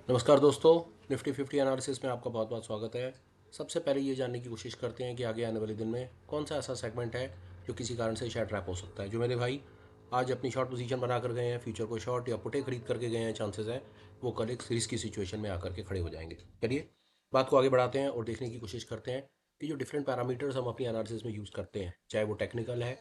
नमस्कार दोस्तों। Nifty 50 analysis में आपका बहुत बहुत स्वागत है। सबसे पहले ये जानने की कोशिश करते हैं कि आगे आने वाले दिन में कौन सा ऐसा सेगमेंट है जो किसी कारण से शायद ट्रैप हो सकता है। जो मेरे भाई आज अपनी शॉर्ट पोजीशन बना कर गए हैं, फ्यूचर को शॉर्ट या पुटे खरीद करके गए हैं, चांसेस है वो कल एक सीरीज की सिचुएशन में आकर के खड़े हो जाएंगे। चलिए बात को आगे बढ़ाते हैं और देखने की कोशिश करते हैं कि जो डिफरेंट पैरामीटर्स हम अपनी एनालिसिस में यूज़ करते हैं, चाहे वो टेक्निकल है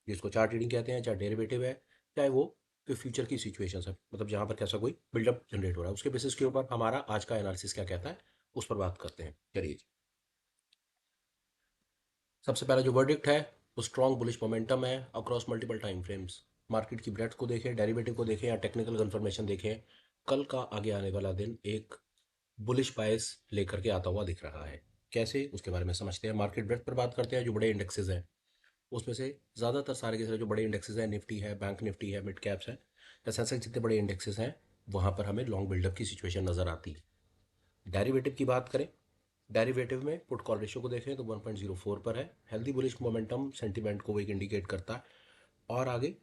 जिसको चार्ट रीडिंग कहते हैं, चाहे डेरिवेटिव है, चाहे वो कोई फ्यूचर की सिचुएशन है, मतलब जहाँ पर कैसा कोई बिल्डअप जनरेट हो रहा है, उसके बेसिस के ऊपर हमारा आज का एनालिसिस क्या कहता है उस पर बात करते हैं। चलिए, सबसे पहला जो वर्डिक्ट है वो स्ट्रॉन्ग बुलिश मोमेंटम है across multiple time frames. Market की ब्रेड्थ को देखें, डेरिवेटिव को देखें या टेक्निकल कंफर्मेशन देखें, कल का आगे आने वाला दिन एक बुलिश बायस लेकर के आता हुआ दिख रहा है। कैसे, उसके बारे में समझते हैं। मार्केट ब्रेड्थ पर बात करते हैं। जो बड़े इंडेक्सेस हैं उसमें से ज़्यादातर सारे के सारे जो बड़े इंडेक्सेस हैं, निफ्टी है, बैंक निफ्टी है, मिड कैप्स है या सेंसेक्स, जितने बड़े इंडेक्सेस हैं वहाँ पर हमें लॉन्ग बिल्डअप की सिचुएशन नज़र आती है। डेरिवेटिव की बात करें, डेरिवेटिव में पुट कॉल रेशियो को देखें तो 1.04 पर है। हेल्दी बुलिश मोमेंटम सेंटीमेंट को वो एक इंडिकेट करता है। और आगे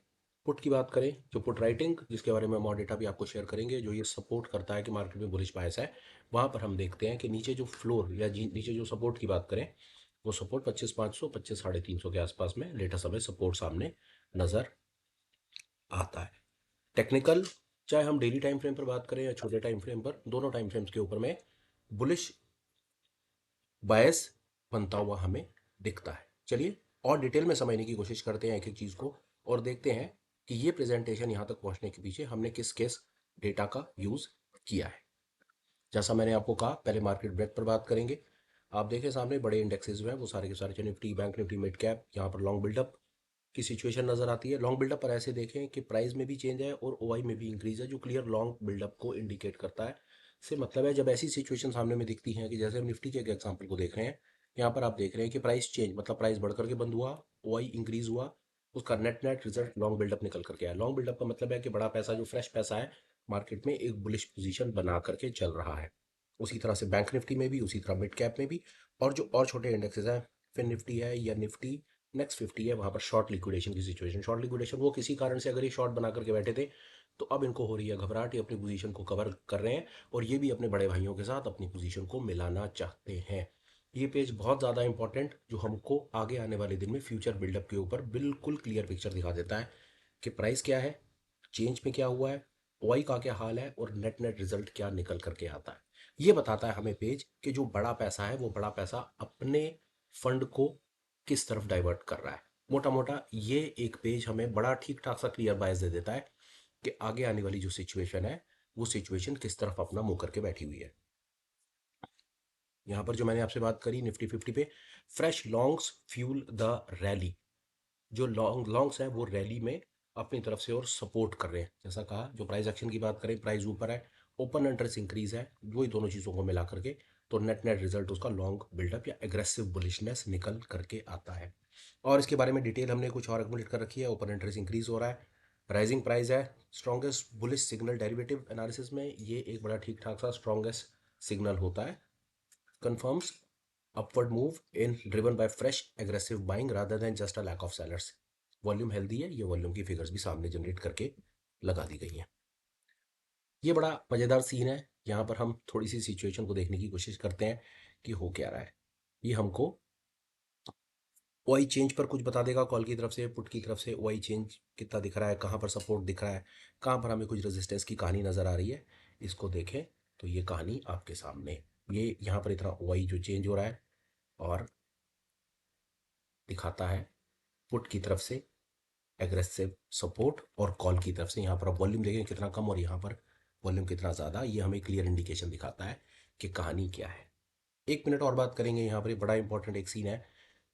पुट की बात करें, जो पुट राइटिंग, जिसके बारे में हम और डेटा भी आपको शेयर करेंगे, जो ये सपोर्ट करता है कि मार्केट में बुलिश बायस है, वहाँ पर हम देखते हैं कि नीचे जो फ्लोर या नीचे जो सपोर्ट की बात करें, वो सपोर्ट 25,500 25,350 के आसपास में लेटेस्ट हमें सपोर्ट सामने नज़र आता है। टेक्निकल, चाहे हम डेली टाइम फ्रेम पर बात करें या छोटे टाइम फ्रेम पर, दोनों टाइम फ्रेम्स के ऊपर में बुलिश बायस बनता हुआ हमें दिखता है। चलिए और डिटेल में समझने की कोशिश करते हैं एक एक चीज़ को और देखते हैं कि ये प्रेजेंटेशन यहाँ तक पहुँचने के पीछे हमने किस किस डेटा का यूज़ किया है। जैसा मैंने आपको कहा, पहले मार्केट ब्रेथ पर बात करेंगे। आप देखें सामने बड़े इंडेक्सेस जो हैं वो सारे के सारे, चाहे Nifty, bank Nifty, mid cap, यहाँ पर लॉन्ग बिल्डअप की सिचुएशन नजर आती है। लॉन्ग बिल्डअप पर ऐसे देखें कि प्राइस में भी चेंज है और ओआई में भी इंक्रीज है, जो क्लियर लॉन्ग बिल्डअप को इंडिकेट करता है। से मतलब है, जब ऐसी सिचुएशन सामने में दिखती है कि जैसे हम निफ्टी के एक एग्जांपल को देख रहे हैं, यहाँ पर आप देख रहे हैं कि प्राइस चेंज मतलब प्राइस बढ़ करके बंद हुआ, ओआई इंक्रीज हुआ, उसका net net result long buildup निकल करके आया। लॉन्ग बिल्डअप का मतलब है कि बड़ा पैसा, जो फ्रेश पैसा है, मार्केट में एक बुलिश पोजीशन बना करके चल रहा है। उसी तरह से बैंक निफ्टी में भी, उसी तरह मिड कैप में भी, और जो और छोटे इंडेक्सेस हैं, फिर निफ्टी है या निफ्टी नेक्स्ट 50 है, वहां पर शॉर्ट लिक्विडेशन की सिचुएशन। शॉर्ट लिक्विडेशन वो किसी कारण से अगर ये शॉर्ट बना करके बैठे थे तो अब इनको हो रही है घबराहट, ये अपनी पोजीशन को कवर कर रहे हैं और ये भी अपने बड़े भाइयों के साथ अपनी पोजीशन को मिलाना चाहते हैं। ये पेज बहुत ज़्यादा इंपॉर्टेंट, जो हमको आगे आने वाले दिन में फ्यूचर बिल्डअप के ऊपर बिल्कुल क्लियर पिक्चर दिखा देता है कि प्राइस क्या है, चेंज में क्या हुआ है, ओआई का क्या हाल है और नेट नेट रिजल्ट क्या निकल करके आता है। ये बताता है हमें पेज कि जो बड़ा पैसा है वो बड़ा पैसा अपने फंड को किस तरफ डाइवर्ट कर रहा है। मोटा मोटा ये एक पेज हमें बड़ा ठीक ठाक सा क्लियर बायस दे देता है कि आगे आने वाली जो सिचुएशन है वो सिचुएशन किस तरफ अपना मुंह करके बैठी हुई है। यहाँ पर जो मैंने आपसे बात करी निफ्टी 50 पे, fresh longs fuel the rally. जो लॉन्ग्स हैं वो रैली में अपनी तरफ से और सपोर्ट कर रहे हैं। जैसा कहा, जो प्राइस एक्शन की बात करें, प्राइस ऊपर है, ओपन इंटरेस्ट इंक्रीज है, वही दोनों चीज़ों को मिला करके तो नेट नेट रिजल्ट उसका लॉन्ग बिल्डअप या एग्रेसिव बुलिशनेस निकल करके आता है। और इसके बारे में डिटेल हमने कुछ और एक्मुलेट कर रखी है। ओपन इंटरेस्ट इंक्रीज हो रहा है, राइजिंग प्राइस है, strongest bullish signal derivative analysis में ये एक बड़ा ठीक ठाक सा स्ट्रॉन्गेस्ट सिग्नल होता है। confirms upward move in driven by fresh aggressive buying rather than just a lack of sellers। Volume healthy है, ये वॉल्यूम की फिगर्स भी सामने जनरेट करके लगा दी गई हैं। ये बड़ा मज़ेदार सीन है। यहाँ पर हम थोड़ी सी सिचुएशन को देखने की कोशिश करते हैं कि हो क्या रहा है। ये हमको ओआई चेंज पर कुछ बता देगा, कॉल की तरफ से, पुट की तरफ से ओआई चेंज कितना दिख रहा है, कहाँ पर सपोर्ट दिख रहा है, कहाँ पर हमें कुछ रेजिस्टेंस की कहानी नज़र आ रही है। इसको देखें तो ये कहानी आपके सामने, ये यहाँ पर इतना ओआई जो चेंज हो रहा है और दिखाता है पुट की तरफ से एग्रेसिव सपोर्ट और कॉल की तरफ से। यहाँ पर आप वॉल्यूम देखें कितना कम और यहाँ पर वॉल्यूम कितना ज़्यादा, ये हमें क्लियर इंडिकेशन दिखाता है कि कहानी क्या है। एक मिनट और बात करेंगे। यहाँ पर एक बड़ा इंपॉर्टेंट एक सीन है,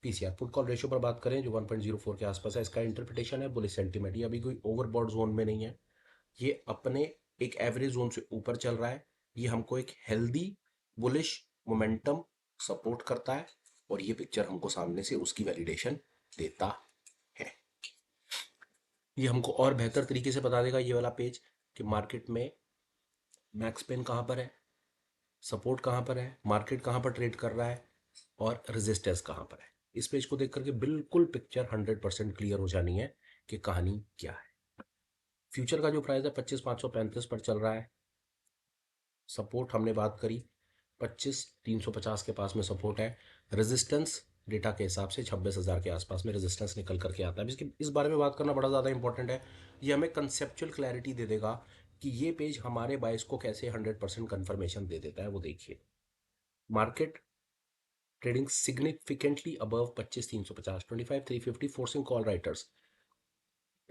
पीसीआर पुट कॉल रेशियो पर बात करें जो 1.04 के आसपास है। इसका इंटरप्रिटेशन है बुलिश सेंटीमेंट। ये अभी कोई ओवरबॉट जोन में नहीं है, ये अपने एक एवरेज जोन से ऊपर चल रहा है। ये हमको एक हेल्दी बुलिश मोमेंटम सपोर्ट करता है और ये पिक्चर हमको सामने से उसकी वैलिडेशन देता है। ये हमको और बेहतर तरीके से बता देगा ये वाला पेज कि मार्केट में मैक्स पेन कहाँ पर है, सपोर्ट कहाँ पर है, मार्केट कहाँ पर ट्रेड कर रहा है और रेजिस्टेंस कहाँ पर है। इस पेज को देख करके बिल्कुल पिक्चर 100% क्लियर हो जानी है कि कहानी क्या है। फ्यूचर का जो प्राइस है 25,535 पर चल रहा है। सपोर्ट हमने बात करी 25,350 के पास में सपोर्ट है। रेजिस्टेंस डेटा के हिसाब से 26,000 के आसपास में रेजिस्टेंस निकल करके आता है। इसके इस बारे में बात करना बड़ा ज़्यादा इंपॉर्टेंट है। ये हमें कंसेप्चुअल क्लैरिटी दे देगा कि ये पेज हमारे बायस को कैसे 100% कन्फर्मेशन दे देता है। वो देखिए, market trading significantly above 25,350, 25,350 forcing call writers.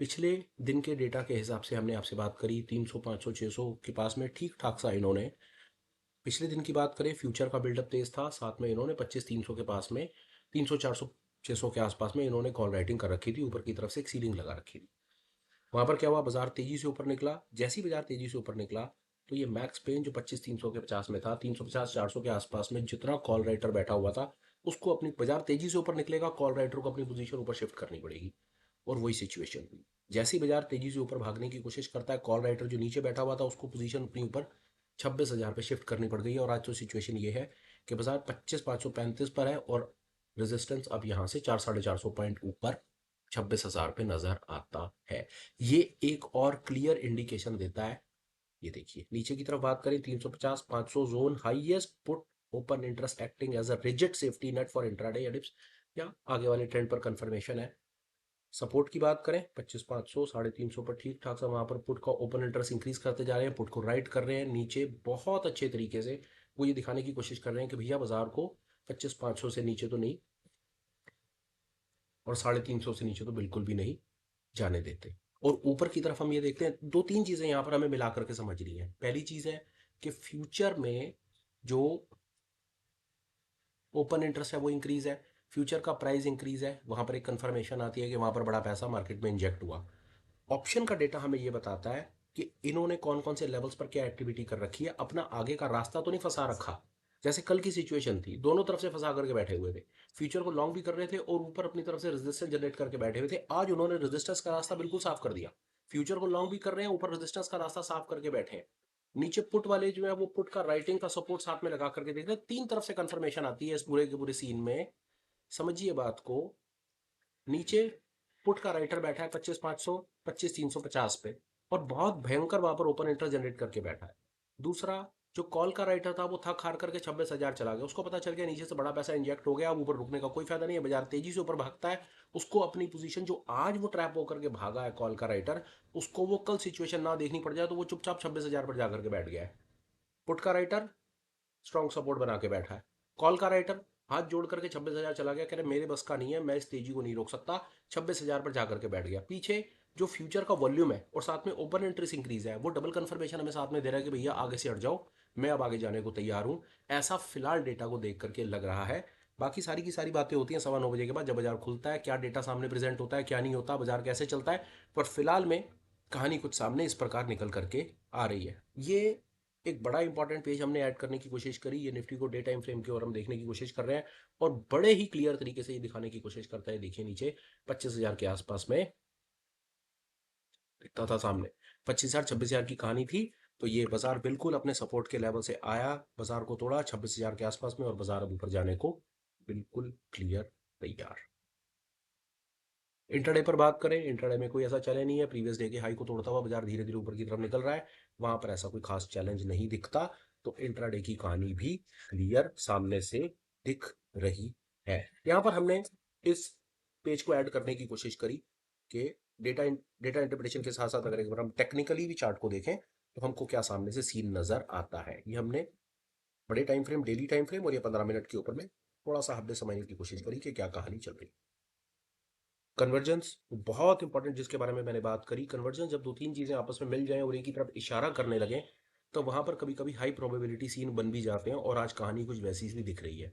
पिछले दिन के डेटा के हिसाब से हमने आपसे बात करी 300, 500, 600 के पास में ठीक ठाक सा इन्होंने पिछले दिन की बात करें, फ्यूचर का बिल्डअप तेज था, साथ में इन्होंने 25,300 के पास में 300, 400, 600 के आसपास में इन्होंने कॉल राइटिंग कर रखी थी, ऊपर की तरफ से एक सीलिंग लगा रखी थी। वहां पर क्या हुआ, बाजार तेजी से ऊपर निकला। जैसी बाजार तेजी से ऊपर निकला तो ये मैक्स पेन जो 25,300 के 50 में था, 350, 400 के आसपास में जितना कॉल राइटर बैठा हुआ था, उसको अपनी बाजार तेजी से ऊपर निकलेगा, कॉल राइटर को अपनी पोजीशन ऊपर शिफ्ट करनी पड़ेगी। और वही सिचुएशन हुई। जैसे ही बाजार तेजी से ऊपर भागने की कोशिश करता है, कॉल राइटर जो नीचे बैठा हुआ था उसको पोजीशन अपनी ऊपर 26,000 पे शिफ्ट करनी पड़ गई है। और आज तो सिचुएशन ये है कि बाजार 25,535 पर है और रेजिस्टेंस अब यहाँ से 400-450 पॉइंट ऊपर 26,000 पे नजर आता है। ये एक और क्लियर इंडिकेशन देता है। ये देखिए नीचे की तरफ बात करें, 350, 500 zone highest put open interest acting as a rigid safety net for intraday एडिप्स, या आगे वाले ट्रेंड पर कंफर्मेशन है। सपोर्ट की बात करें 25,500, 350 पर ठीक ठाक सा वहां पर पुट का ओपन इंटरेस्ट इंक्रीज करते जा रहे हैं, पुट को राइट कर रहे हैं नीचे बहुत अच्छे तरीके से। वो ये दिखाने की कोशिश कर रहे हैं कि भैया बाजार को 25,500 से नीचे तो नहीं और 350 से नीचे तो बिल्कुल भी नहीं जाने देते। और ऊपर की तरफ हम ये देखते हैं, दो तीन चीजें यहां पर हमें मिला करके समझनी है। पहली चीज है कि फ्यूचर में जो ओपन इंटरेस्ट है वो इंक्रीज है, फ्यूचर का प्राइस इंक्रीज है, वहां पर एक कंफर्मेशन आती है कि वहां पर बड़ा पैसा मार्केट में इंजेक्ट हुआ। ऑप्शन का डेटा हमें ये बताता है कि इन्होंने कौन कौन से लेवल्स पर क्या एक्टिविटी कर रखी है, अपना आगे का रास्ता तो नहीं फंसा रखा। जैसे कल की सिचुएशन थी, दोनों तरफ से फंसा करके बैठे हुए थे, फ्यूचर को लॉन्ग भी कर रहे थे और ऊपर अपनी तरफ से रेजिस्टेंस जनरेट करके बैठे हुए थे। आज उन्होंने रेजिस्टेंस का रास्ता बिल्कुल साफ कर दिया, फ्यूचर को लॉन्ग भी कर रहे हैं, ऊपर रेजिस्टेंस का रास्ता साफ करके बैठे हैं। नीचे पुट वाले जो है वो पुट का राइटिंग का सपोर्ट साथ में लगा करके देख रहे हैं। तीन तरफ से कंफर्मेशन आती है इस पूरे के पूरे सीन में। समझिए बात को, नीचे पुट का राइटर बैठा है 25,500, 25,350 पे, और बहुत भयंकर वहां पर ओपन इंटरेस्ट जनरेट करके बैठा है। दूसरा जो कॉल का राइटर था वो थक हार करके 26,000 चला गया, उसको पता चल गया नीचे से बड़ा पैसा इंजेक्ट हो गया, अब ऊपर रुकने का कोई फायदा नहीं है, बाजार तेजी से ऊपर भागता है। उसको अपनी पोजीशन जो आज वो ट्रैप होकर के भागा है कॉल का राइटर, उसको वो कल सिचुएशन ना देखनी पड़ जाए तो वो चुपचाप 26,000 पर जाकर के बैठ गया है। पुट का राइटर स्ट्रॉन्ग सपोर्ट बना के बैठा है, कॉल का राइटर हाथ जोड़ करके 26,000 चला गया, कह रहे मेरे बस का नहीं है, मैं इस तेजी को नहीं रोक सकता, 26,000 पर जाकर के बैठ गया। पीछे जो फ्यूचर का वॉल्यूम है और साथ में ओपन इंटरेस्ट इंक्रीज है, वो डबल कंफर्मेशन हमें साथ में दे रहा है कि भैया आगे से हट जाओ, मैं अब आगे जाने को तैयार हूं। ऐसा फिलहाल डेटा को देख करके लग रहा है। बाकी सारी की सारी बातें होती हैं 9:15 के बाद, जब बाजार खुलता है, क्या डेटा सामने प्रेजेंट होता है, क्या नहीं होता, बाजार कैसे चलता है। पर फिलहाल में कहानी कुछ सामने इस प्रकार निकल करके आ रही है। ये एक बड़ा इंपॉर्टेंट पेज हमने ऐड करने की कोशिश करी, ये निफ्टी को डे टाइम फ्रेम के और हम देखने की कोशिश कर रहे हैं, और बड़े ही क्लियर तरीके से ये दिखाने की कोशिश करता है। देखिए नीचे 25,000 के आसपास में दिखता था, सामने 25,000, 26,000 की कहानी थी। तो ये बाजार बिल्कुल अपने सपोर्ट के लेवल से आया, बाजार को तोड़ा 26,000 के आसपास में, और बाजार अब ऊपर जाने को बिल्कुल क्लियर तैयार। इंट्राडे पर बात करें, इंट्राडे में कोई ऐसा चैलेंज नहीं है, प्रीवियस डे के हाई को तोड़ता हुआ बाजार धीरे धीरे ऊपर की तरफ निकल रहा है, वहां पर ऐसा कोई खास चैलेंज नहीं दिखता। तो इंट्राडे की कहानी भी क्लियर सामने से दिख रही है। यहां पर हमने इस पेज को ऐड करने की कोशिश करी कि डेटा डेटा इंटरप्रिटेशन के साथ साथ अगर एक बार हम टेक्निकली भी चार्ट को देखें तो हमको क्या सामने से सीन नजर आता है। ये हमने बड़े time frame, daily time frame और ये 15 मिनट के ऊपर में थोड़ा सा हमने समझने की कोशिश करी कि क्या कहानी चल रही। कन्वर्जेंस बहुत इंपॉर्टेंट, जिसके बारे में मैंने बात करी। कन्वर्जेंस जब दो तीन चीजें आपस में मिल जाएं और एक ही तरफ इशारा करने लगे, तो वहां पर कभी कभी हाई प्रोबेबिलिटी सीन बन भी जाते हैं, और आज कहानी कुछ वैसी ही दिख रही है।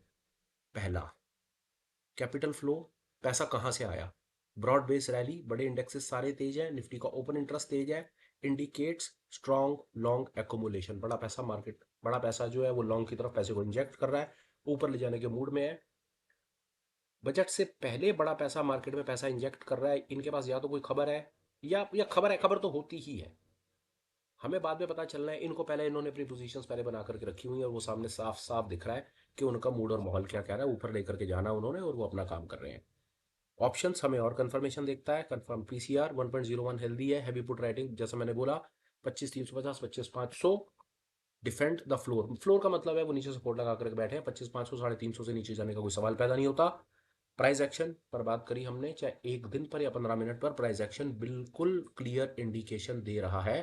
पहला, कैपिटल फ्लो, पैसा कहां से आया। ब्रॉड बेस रैली, बड़े इंडेक्सेस सारे तेज है, निफ्टी का ओपन इंटरेस्ट तेज है, इंडिकेट्स स्ट्रॉन्ग लॉन्ग एकोमुलेशन। बड़ा पैसा मार्केट, बड़ा पैसा जो है वो लॉन्ग की तरफ पैसे को इंजेक्ट कर रहा है, ऊपर ले जाने के मूड में है। बजट से पहले बड़ा पैसा मार्केट में पैसा इंजेक्ट कर रहा है, इनके पास या तो कोई खबर है, या खबर है, खबर तो होती ही है, हमें बाद में पता चलना है। इनको पहले इन्होंने अपनी पोजीशंस पहले बना करके रखी हुई है, और वो सामने साफ साफ दिख रहा है कि उनका मूड और माहौल क्या कह रहा है, ऊपर लेकर के जाना उन्होंने, और वो अपना काम कर रहे हैं। ऑप्शंस हमें और कंफर्मेशन देखता है। कंफर्म पीसीआर 1.01 हेल्दी है, हैवी पुट राइटिंग जैसा मैंने बोला, 25,350, 25,500 डिफेंड द फ्लोर। फ्लोर का मतलब है वो नीचे सपोर्ट लगा कर बैठे हैं, 25,500 350 से नीचे जाने का कोई सवाल पैदा नहीं होता। प्राइस एक्शन पर बात करी हमने, चाहे 1 दिन पर या 15 मिनट पर, प्राइस एक्शन बिल्कुल क्लियर इंडिकेशन दे रहा है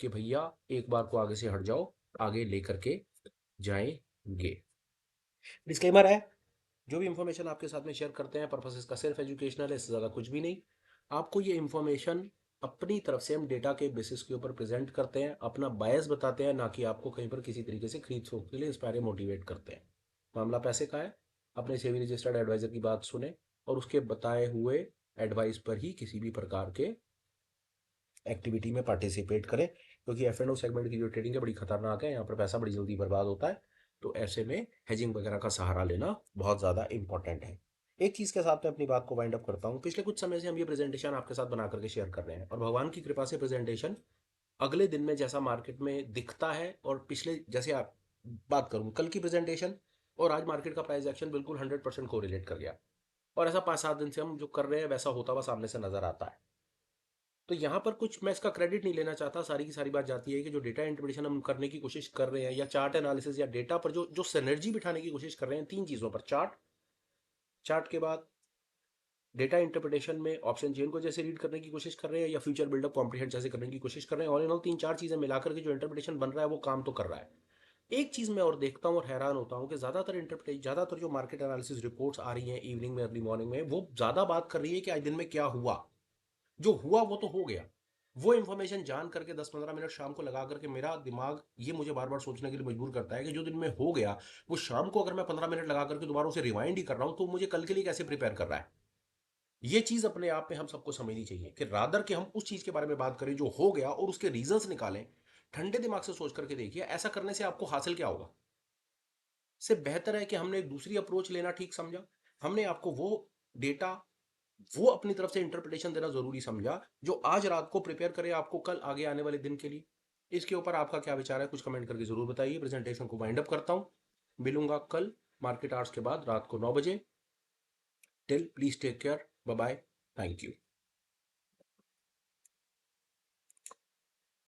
कि भैया एक बार को आगे से हट जाओ, आगे लेकर के जाएंगे। डिस्क्लेमर है, जो भी इंफॉर्मेशन आपके साथ में शेयर करते हैं पर्पस इसका सिर्फ एजुकेशनल है, इससे ज़्यादा कुछ भी नहीं। आपको ये इंफॉर्मेशन अपनी तरफ से हम डेटा के बेसिस के ऊपर प्रेजेंट करते हैं, अपना बायस बताते हैं, ना कि आपको कहीं पर किसी तरीके से खरीद फरोख्त के लिए इंस्पायर मोटिवेट करते हैं। मामला पैसे का है, अपने सेबी रजिस्टर्ड एडवाइजर की बात सुने और उसके बताए हुए एडवाइस पर ही किसी भी प्रकार के एक्टिविटी में पार्टिसिपेट करें, क्योंकि एफ एंड ओ सेगमेंट की जो ट्रेडिंग है बड़ी खतरनाक है, यहाँ पर पैसा बड़ी जल्दी बर्बाद होता है। तो ऐसे में हेजिंग वगैरह का सहारा लेना बहुत ज़्यादा इंपॉर्टेंट है। एक चीज़ के साथ मैं अपनी बात को वाइंड अप करता हूँ। पिछले कुछ समय से हम ये प्रेजेंटेशन आपके साथ बना करके शेयर कर रहे हैं और भगवान की कृपा से प्रेजेंटेशन अगले दिन में जैसा मार्केट में दिखता है, और पिछले जैसे आप बात करूँ कल की प्रेजेंटेशन और आज मार्केट का प्राइस एक्शन बिल्कुल 100% कोरिलेट कर गया, और ऐसा 5-7 दिन से हम जो कर रहे हैं वैसा होता हुआ सामने से नजर आता है। तो यहाँ पर कुछ मैं इसका क्रेडिट नहीं लेना चाहता, सारी की सारी बात जाती है कि जो डेटा इंटरप्रिटेशन हम करने की कोशिश कर रहे हैं या चार्ट एनालिसिस या डेटा पर जो जो सिनर्जी बिठाने की कोशिश कर रहे हैं 3 चीज़ों पर, चार्ट, चार्ट के बाद डेटा इंटरप्रिटेशन में ऑप्शन चेन को जैसे रीड करने की कोशिश कर रहे हैं या फ्यूचर बिल्डअप कॉम्प्रिहेंड जैसे करने की कोशिश कर रहे हैं, ऑल इन ऑल 3-4 चीज़ें मिलाकर के जो इंटरप्रिटेशन बन रहा है वो काम तो कर रहा है। एक चीज़ मैं और देखता हूँ और हैरान होता हूँ कि ज़्यादातर जो मार्केट एनालिसिस रिपोर्ट्स आ रही हैं इवनिंग में अर्ली मॉर्निंग में, वो ज़्यादा बात कर रही है कि आज दिन में क्या हुआ। जो हुआ वो तो हो गया, वो इन्फॉर्मेशन जान करके 10-15 मिनट शाम को लगा करके मेरा दिमाग ये मुझे बार बार सोचने के लिए मजबूर करता है कि जो दिन में हो गया वो शाम को अगर मैं 15 मिनट लगा करके दोबारा उसे रिवाइंड ही कर रहा हूँ तो मुझे कल के लिए कैसे प्रिपेयर कर रहा है। ये चीज अपने आप में हम सबको समझनी चाहिए कि रादर कि हम उस चीज के बारे में बात करें जो हो गया और उसके रीजंस निकालें। ठंडे दिमाग से सोच करके देखिए ऐसा करने से आपको हासिल क्या होगा। इससे बेहतर है कि हमने एक दूसरी अप्रोच लेना ठीक समझा, हमने आपको वो डेटा, वो अपनी तरफ से इंटरप्रिटेशन देना जरूरी समझा जो आज रात को प्रिपेयर करे आपको कल आगे आने वाले दिन के लिए। इसके ऊपर आपका क्या विचार है, कुछ कमेंट करके जरूर बताइए। प्रेजेंटेशन को वाइंड अप करता हूं, मिलूंगा कल मार्केट आवर्स के बाद रात को 9 बजे। Till please take care, bye bye, thank you.